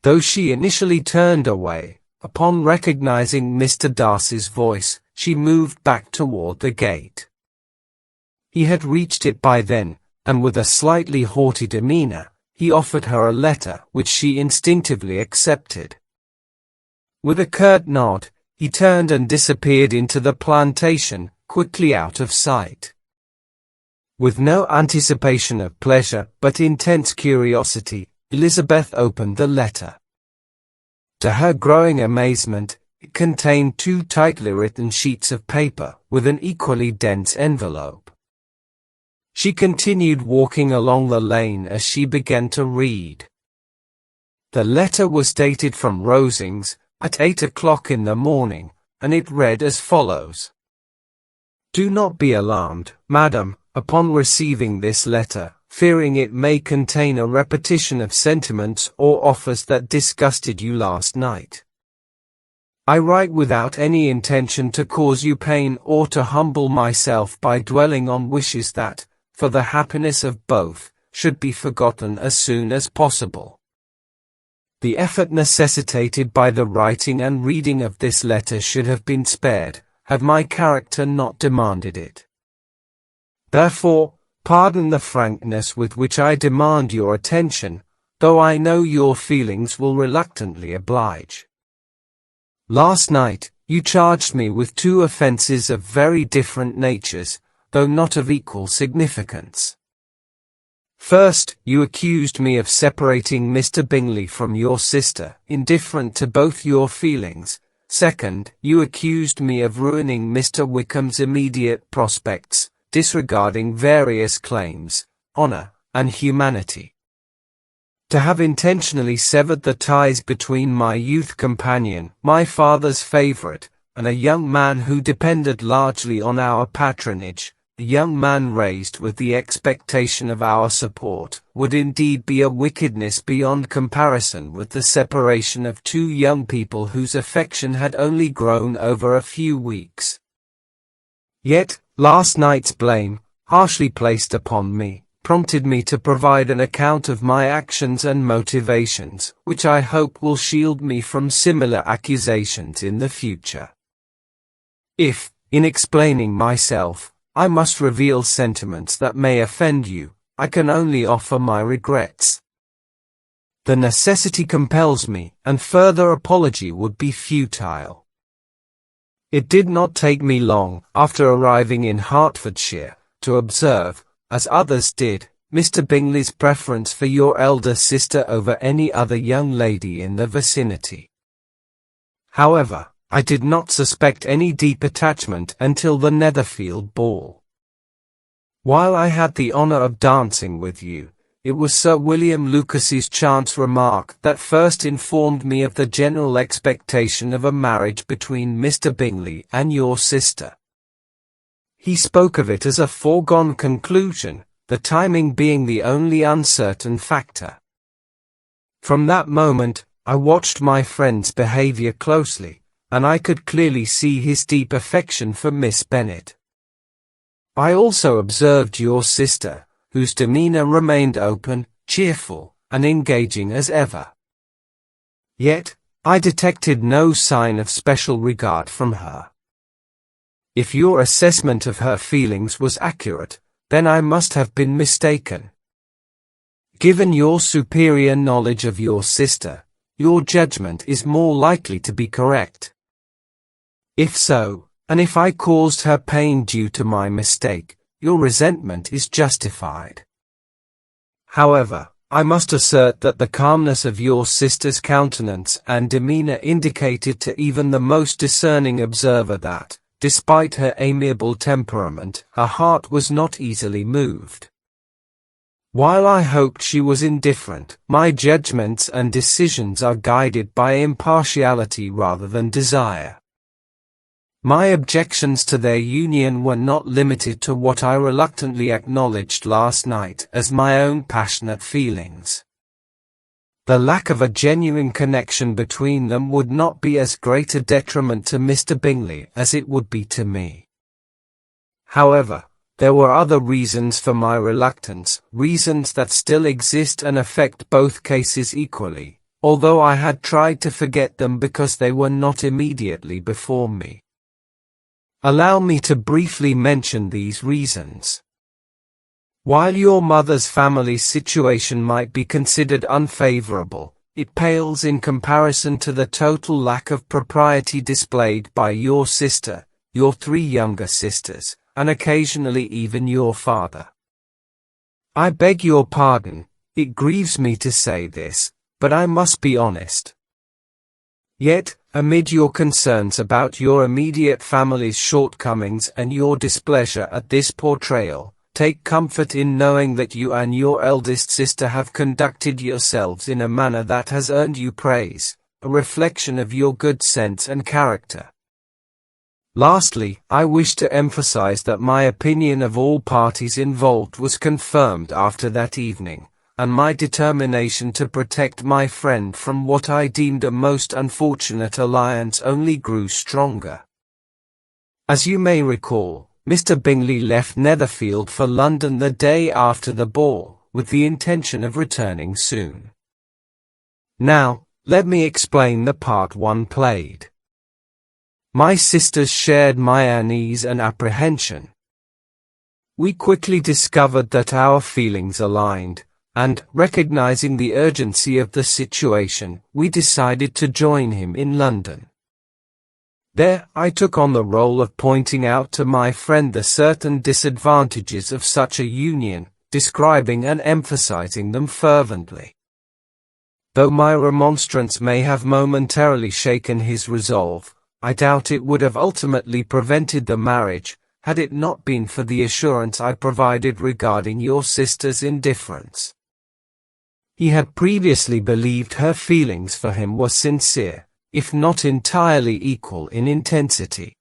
Though she initially turned away, upon recognizing Mr. Darcy's voice, she moved back toward the gate. He had reached it by then, and with a slightly haughty demeanor, he offered her a letter which she instinctively accepted. With a curt nod, he turned and disappeared into the plantation, quickly out of sight. With no anticipation of pleasure but intense curiosity, Elizabeth opened the letter. To her growing amazement, it contained 2 tightly written sheets of paper with an equally dense envelope. She continued walking along the lane as she began to read. The letter was dated from Rosings, at 8 o'clock in the morning, and it read as follows. Do not be alarmed, madam, upon receiving this letter, fearing it may contain a repetition of sentiments or offers that disgusted you last night. I write without any intention to cause you pain or to humble myself by dwelling on wishes that, for the happiness of both, should be forgotten as soon as possible. The effort necessitated by the writing and reading of this letter should have been spared, had my character not demanded it. Therefore, pardon the frankness with which I demand your attention, though I know your feelings will reluctantly oblige. Last night, you charged me with 2 offenses of very different natures, though not of equal significance. First, you accused me of separating Mr. Bingley from your sister, indifferent to both your feelings. Second, you accused me of ruining Mr. Wickham's immediate prospects, disregarding various claims, honor, and humanity. To have intentionally severed the ties between my youth companion, my father's favorite, and a young man who depended largely on our patronage, a young man raised with the expectation of our support, would indeed be a wickedness beyond comparison with the separation of 2 young people whose affection had only grown over a few weeks. Yet, last night's blame, harshly placed upon me, prompted me to provide an account of my actions and motivations, which I hope will shield me from similar accusations in the future. If, in explaining myself, I must reveal sentiments that may offend you, I can only offer my regrets. The necessity compels me, and further apology would be futile. It did not take me long, after arriving in Hertfordshire, to observe, as others did, Mr. Bingley's preference for your elder sister over any other young lady in the vicinity. However, I did not suspect any deep attachment until the Netherfield ball. While I had the honor of dancing with you, it was Sir William Lucas's chance remark that first informed me of the general expectation of a marriage between Mr. Bingley and your sister. He spoke of it as a foregone conclusion, the timing being the only uncertain factor. From that moment, I watched my friend's behavior closely, and I could clearly see his deep affection for Miss Bennet. I also observed your sister, whose demeanor remained open, cheerful, and engaging as ever. Yet, I detected no sign of special regard from her. If your assessment of her feelings was accurate, then I must have been mistaken. Given your superior knowledge of your sister, your judgment is more likely to be correct. If so, and if I caused her pain due to my mistake, your resentment is justified. However, I must assert that the calmness of your sister's countenance and demeanor indicated to even the most discerning observer that, despite her amiable temperament, her heart was not easily moved. While I hoped she was indifferent, my judgments and decisions are guided by impartiality rather than desire. My objections to their union were not limited to what I reluctantly acknowledged last night as my own passionate feelings. The lack of a genuine connection between them would not be as great a detriment to Mr. Bingley as it would be to me. However, there were other reasons for my reluctance, reasons that still exist and affect both cases equally, although I had tried to forget them because they were not immediately before me. Allow me to briefly mention these reasons. While your mother's family situation might be considered unfavorable, it pales in comparison to the total lack of propriety displayed by your sister, your 3 younger sisters, and occasionally even your father. I beg your pardon, it grieves me to say this, but I must be honest. Yet, amid your concerns about your immediate family's shortcomings and your displeasure at this portrayal, take comfort in knowing that you and your eldest sister have conducted yourselves in a manner that has earned you praise, a reflection of your good sense and character. Lastly, I wish to emphasize that my opinion of all parties involved was confirmed after that evening, and my determination to protect my friend from what I deemed a most unfortunate alliance only grew stronger. As you may recall, Mr. Bingley left Netherfield for London the day after the ball, with the intention of returning soon. Now, let me explain the part one played. My sisters shared my unease and apprehension. We quickly discovered that our feelings aligned, and, recognizing the urgency of the situation, we decided to join him in London. There, I took on the role of pointing out to my friend the certain disadvantages of such a union, describing and emphasizing them fervently. Though my remonstrance may have momentarily shaken his resolve, I doubt it would have ultimately prevented the marriage, had it not been for the assurance I provided regarding your sister's indifference. He had previously believed her feelings for him were sincere, if not entirely equal in intensity.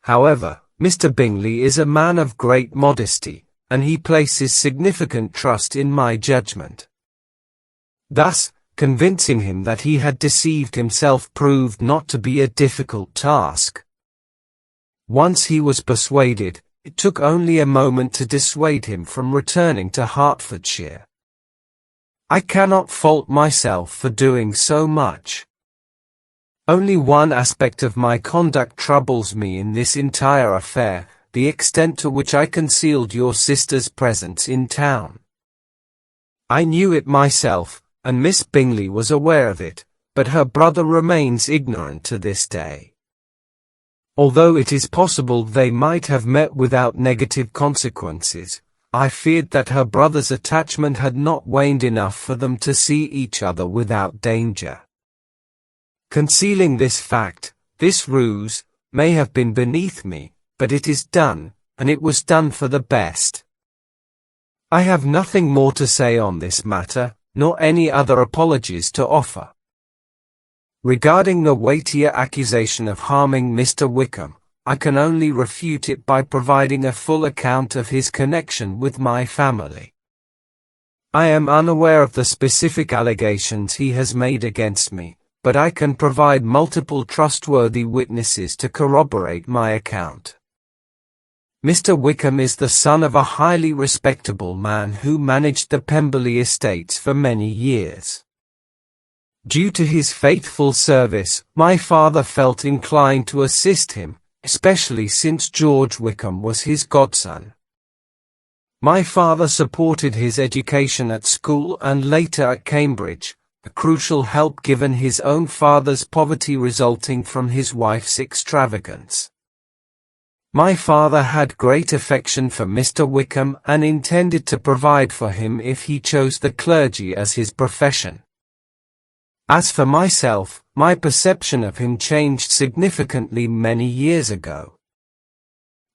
However, Mr. Bingley is a man of great modesty, and he places significant trust in my judgment. Thus, convincing him that he had deceived himself proved not to be a difficult task. Once he was persuaded, it took only a moment to dissuade him from returning to Hertfordshire. I cannot fault myself for doing so much. Only one aspect of my conduct troubles me in this entire affair, the extent to which I concealed your sister's presence in town. I knew it myself, and Miss Bingley was aware of it, but her brother remains ignorant to this day. Although it is possible they might have met without negative consequences, I feared that her brother's attachment had not waned enough for them to see each other without danger. Concealing this fact, this ruse, may have been beneath me, but it is done, and it was done for the best. I have nothing more to say on this matter, nor any other apologies to offer. Regarding the weightier accusation of harming Mr. Wickham, I can only refute it by providing a full account of his connection with my family. I am unaware of the specific allegations he has made against me, but I can provide multiple trustworthy witnesses to corroborate my account. Mr. Wickham is the son of a highly respectable man who managed the Pemberley estates for many years. Due to his faithful service, my father felt inclined to assist him, especially since George Wickham was his godson. My father supported his education at school and later at Cambridge, a crucial help given his own father's poverty resulting from his wife's extravagance. My father had great affection for Mr. Wickham and intended to provide for him if he chose the clergy as his profession. As for myself, my perception of him changed significantly many years ago.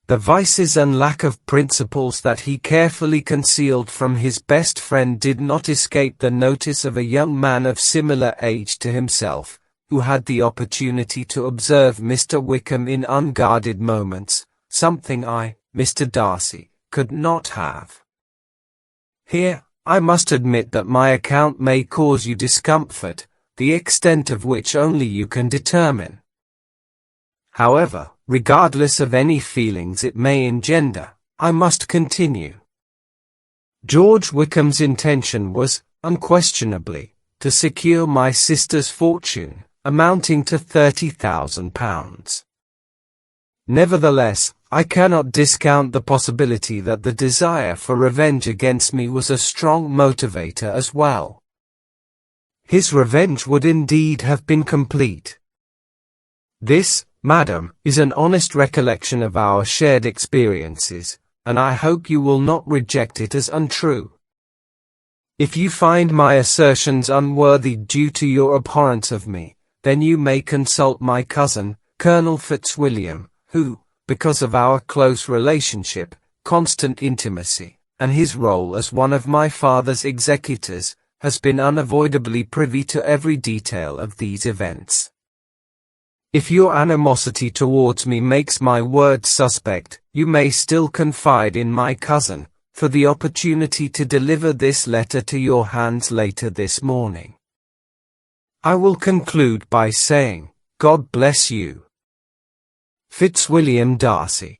The vices and lack of principles that he carefully concealed from his best friend did not escape the notice of a young man of similar age to himself, who had the opportunity to observe Mr. Wickham in unguarded moments, something I, Mr. Darcy, could not have. Here, I must admit that my account may cause you discomfort, the extent of which only you can determine. However, regardless of any feelings it may engender, I must continue. George Wickham's intention was, unquestionably, to secure my sister's fortune, amounting to £30,000. Nevertheless, I cannot discount the possibility that the desire for revenge against me was a strong motivator as well. His revenge would indeed have been complete. This, madam, is an honest recollection of our shared experiences, and I hope you will not reject it as untrue. If you find my assertions unworthy due to your abhorrence of me, then you may consult my cousin, Colonel Fitzwilliam, who, because of our close relationship, constant intimacy, and his role as one of my father's executors, has been unavoidably privy to every detail of these events. If your animosity towards me makes my words suspect, you may still confide in my cousin, for the opportunity to deliver this letter to your hands later this morning. I will conclude by saying, God bless you. Fitzwilliam Darcy.